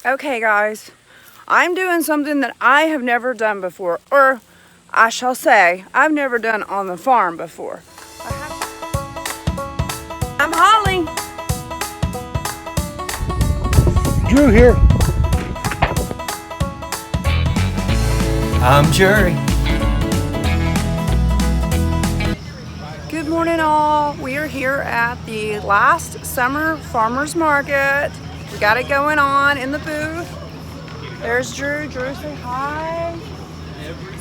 Okay guys, I'm doing something that I have never done before, or I shall say, I've never done on the farm before. I'm Holly. Drew here. I'm Jerry. Good morning all. We are here at the last summer farmers market. We got it going on in the booth. There's Drew. Drew, say hi.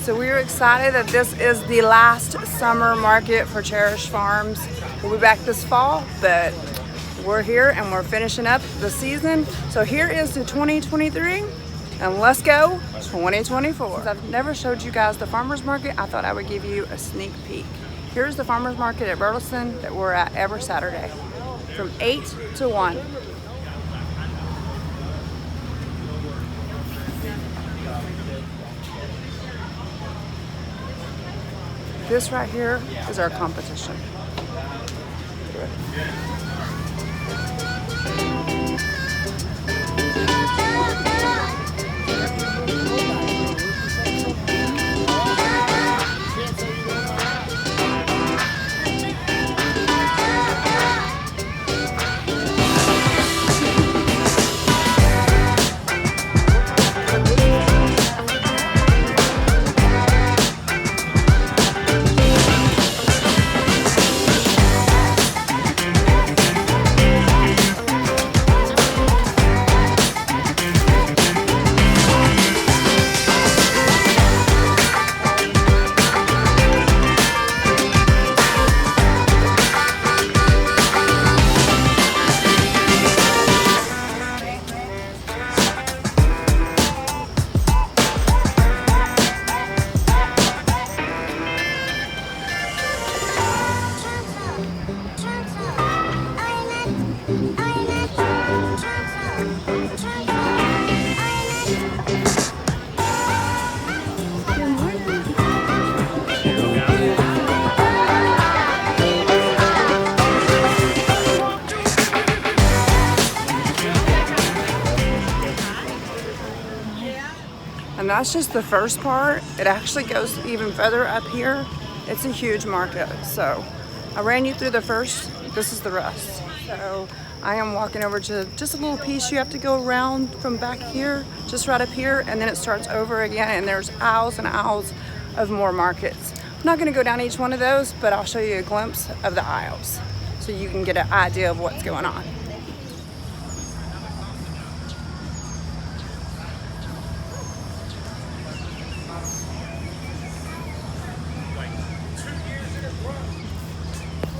So we are excited that this is the last summer market for Cherish Farms. We'll be back this fall, but we're here and we're finishing up the season. So here is the 2023 and let's go 2024. Since I've never showed you guys the farmers market, I thought I would give you a sneak peek. Here's the farmers market at Burleson that we're at every Saturday from 8 to 1. This right here is our competition. And that's just the first part. It actually goes even further up here. It's a huge market. So I ran you through the first, this is the rest. So I am walking over to just a little piece. You have to go around from back here, just right up here, and then it starts over again, and there's aisles and aisles of more markets. I'm not gonna go down each one of those, but I'll show you a glimpse of the aisles so you can get an idea of what's going on.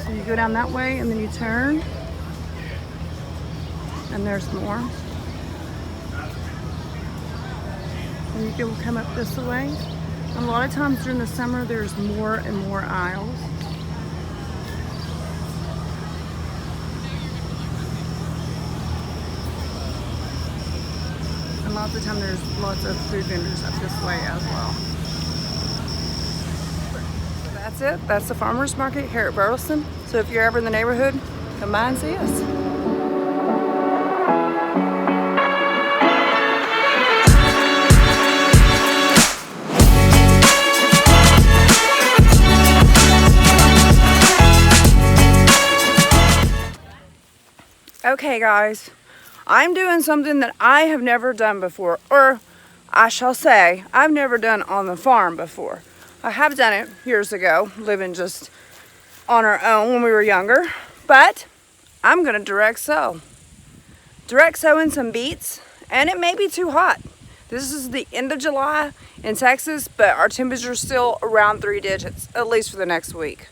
So you go down that way and then you turn and there's more. And you can come up this way. And a lot of times during the summer there's more and more aisles. And lots of time there's lots of food vendors up this way as well. That's it. That's the farmers market here at Burleson. So if you're ever in the neighborhood, come by and see us. Okay guys, I'm doing something that I have never done before, or I shall say, I've never done on the farm before. I have done it years ago, living just on our own when we were younger, but I'm gonna direct sow. Direct sowing some beets, and it may be too hot. This is the end of July in Texas, but our temperature's still around 3 digits, at least for the next week.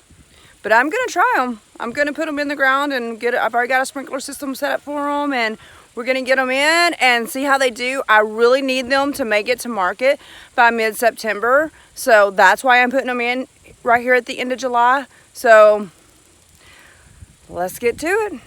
But I'm gonna try them. I'm gonna put them in the ground and I've already got a sprinkler system set up for them, and we're gonna get them in and see how they do. I really need them to make it to market by mid-September. So that's why I'm putting them in right here at the end of July. So let's get to it.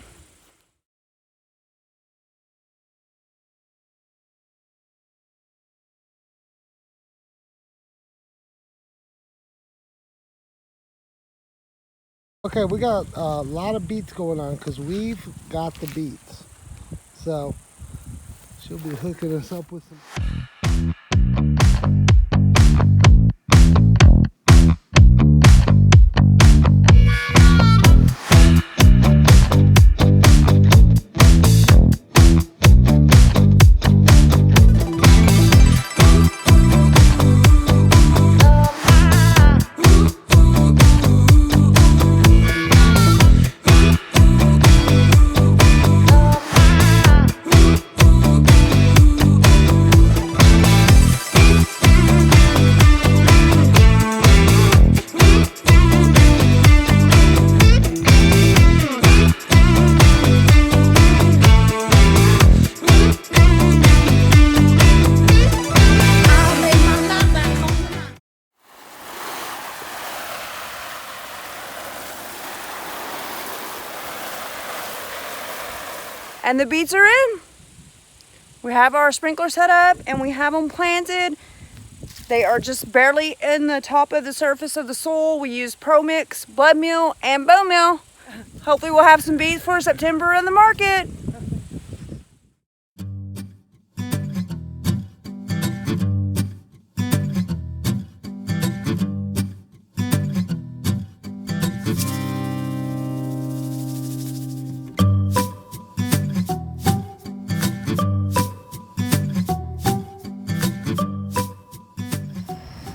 Okay, we got a lot of beets going on because we've got the beets. So She'll be hooking us up with some. And the beets are in. We have our sprinkler set up and we have them planted. They are just barely in the top of the surface of the soil. We use Pro Mix, blood meal, and bone meal. Hopefully we'll have some beets for September in the market.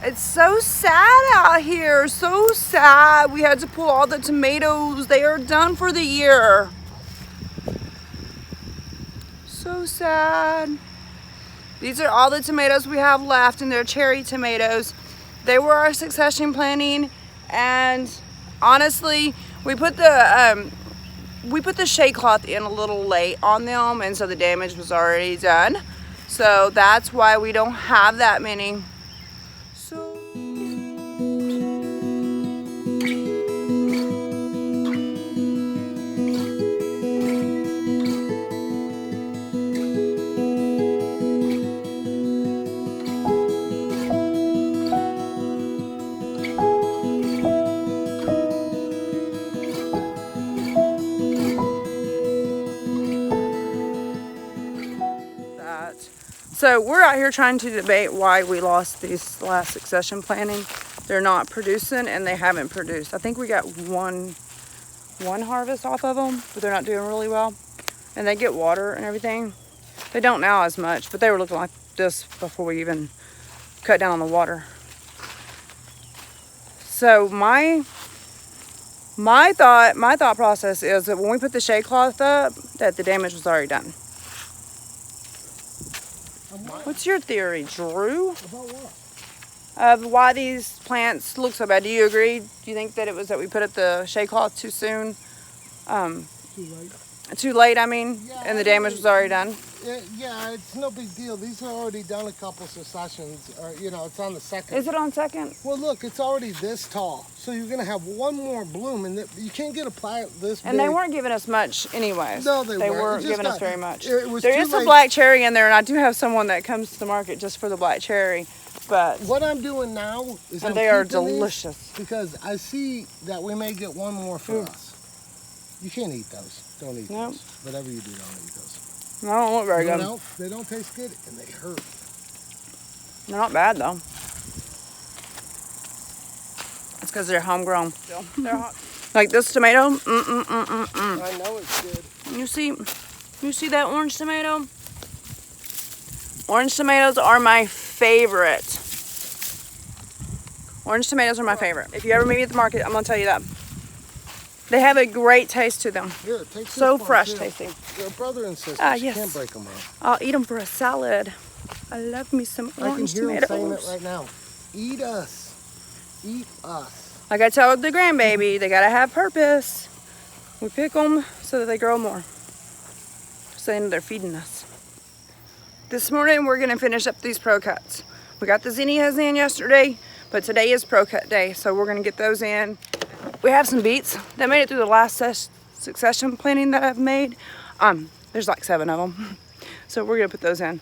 It's so sad out here, so sad. We had to pull all the tomatoes. They are done for the year. So sad. These are all the tomatoes we have left, and they're cherry tomatoes. They were our succession planting, and honestly, we put the shade cloth in a little late on them, and so the damage was already done. So that's why we don't have that many. So we're out here trying to debate why we lost these last succession planting. They're not producing, and they haven't produced. I think we got one harvest off of them, but they're not doing really well. And they get water and everything. They don't now as much, but they were looking like this before we even cut down on the water. So my thought process is that when we put the shade cloth up, that the damage was already done. What's your theory, Drew? About what? Of why these plants look so bad. Do you agree? Do you think that it was that we put up the shade cloth too soon? Too late. Too late, I mean, Yeah, and the damage was already done? Yeah, it's no big deal. These are already done a couple successions. It's on the second. Is it on second? Well, look, it's already this tall. So you're going to have one more bloom, and you can't get a plant this big. And they weren't giving us much anyways. No, they weren't. They weren't giving us very much. It was there too is some late. black cherry in there, and I do have someone that comes to the market just for the black cherry. But what I'm doing now is they are delicious. Because I see that we may get one more for us. You can't eat those. Don't eat those. Whatever you do, don't eat those. They don't look very good. No, they don't taste good, and they hurt. They're not bad though. It's because they're homegrown. They're hot. Like this tomato. I know it's good. You see that orange tomato? Orange tomatoes are my favorite. Orange tomatoes are my favorite. If you ever meet me at the market, I'm gonna tell you that. They have a great taste to them. Here, take this So one, fresh too. tasting. They're brother and sister. Ah, You yes. can't break them up. I'll eat them for a salad. I love me some orange I can hear tomatoes. them saying it right now. Eat us. Eat us. Like I tell the grandbaby, they gotta have purpose. We pick them so that they grow more. So they're feeding us. This morning we're gonna finish up these pro cuts. We got the zinnias in yesterday, but today is pro cut day, so we're gonna get those in. We have some beets that made it through the last succession planting that I've made. There's like 7 of them. So we're gonna put those in.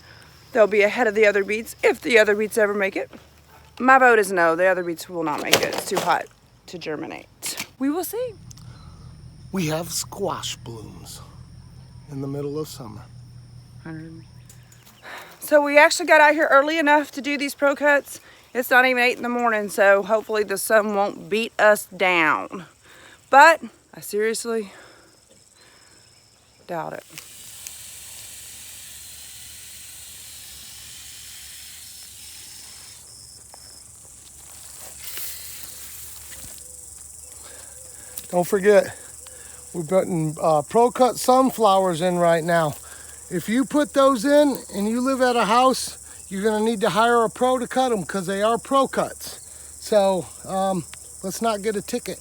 They'll be ahead of the other beets if the other beets ever make it. My vote is no, the other beets will not make it. It's too hot to germinate. We will see. We have squash blooms in the middle of summer. So we actually got out here early enough to do these pro cuts. It's not even 8 in the morning, so hopefully the sun won't beat us down. But I seriously doubt it. Don't forget, we're putting pro cut sunflowers in right now. If you put those in and you live at a house, you're gonna need to hire a pro to cut them because they are pro cuts. So let's not get a ticket.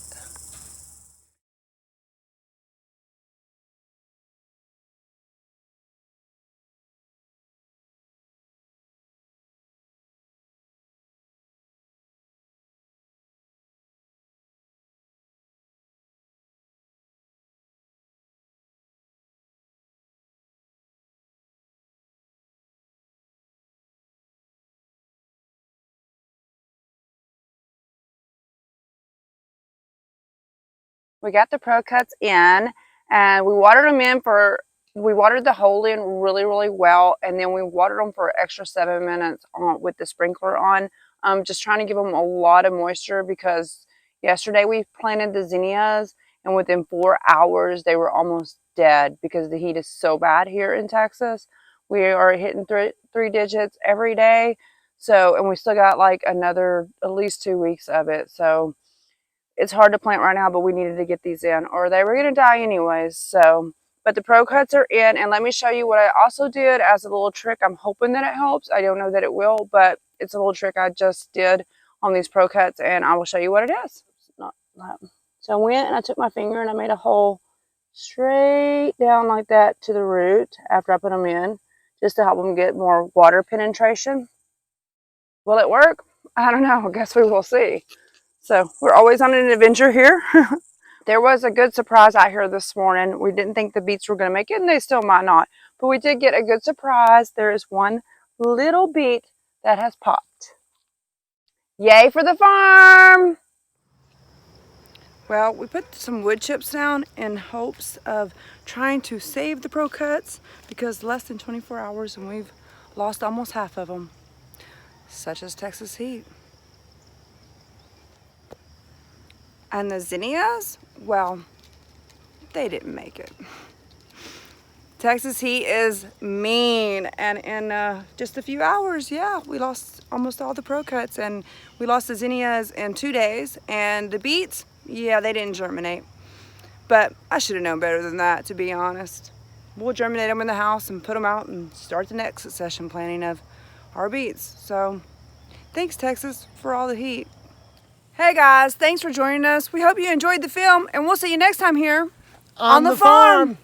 We got the pro cuts in and we watered them in we watered the hole in really, really well. And then we watered them for an extra 7 minutes with the sprinkler on. Just trying to give them a lot of moisture because yesterday we planted the zinnias and within 4 hours they were almost dead because the heat is so bad here in Texas. We are hitting three digits every day. So, and we still got like another at least 2 weeks of it. So it's hard to plant right now, but we needed to get these in or they were going to die anyways. So, but the pro cuts are in, and let me show you what I also did as a little trick. I'm hoping that it helps. I don't know that it will, but it's a little trick I just did on these pro cuts, and I will show you what it is. So I went and I took my finger and I made a hole straight down like that to the root after I put them in, just to help them get more water penetration. Will it work? I don't know. I guess we will see. So we're always on an adventure here. There was a good surprise out here this morning. We didn't think the beets were going to make it, and they still might not. But we did get a good surprise. There is one little beet that has popped. Yay for the farm! Well, we put some wood chips down in hopes of trying to save the pro cuts because less than 24 hours and we've lost almost half of them. Such as Texas heat. And the zinnias, well, they didn't make it. Texas heat is mean, and in just a few hours, yeah, we lost almost all the pro cuts, and we lost the zinnias in 2 days, and the beets, yeah, they didn't germinate. But I should have known better than that, to be honest. We'll germinate them in the house and put them out and start the next succession planting of our beets. So thanks, Texas, for all the heat. Hey guys, thanks for joining us. We hope you enjoyed the film, and we'll see you next time here on the farm.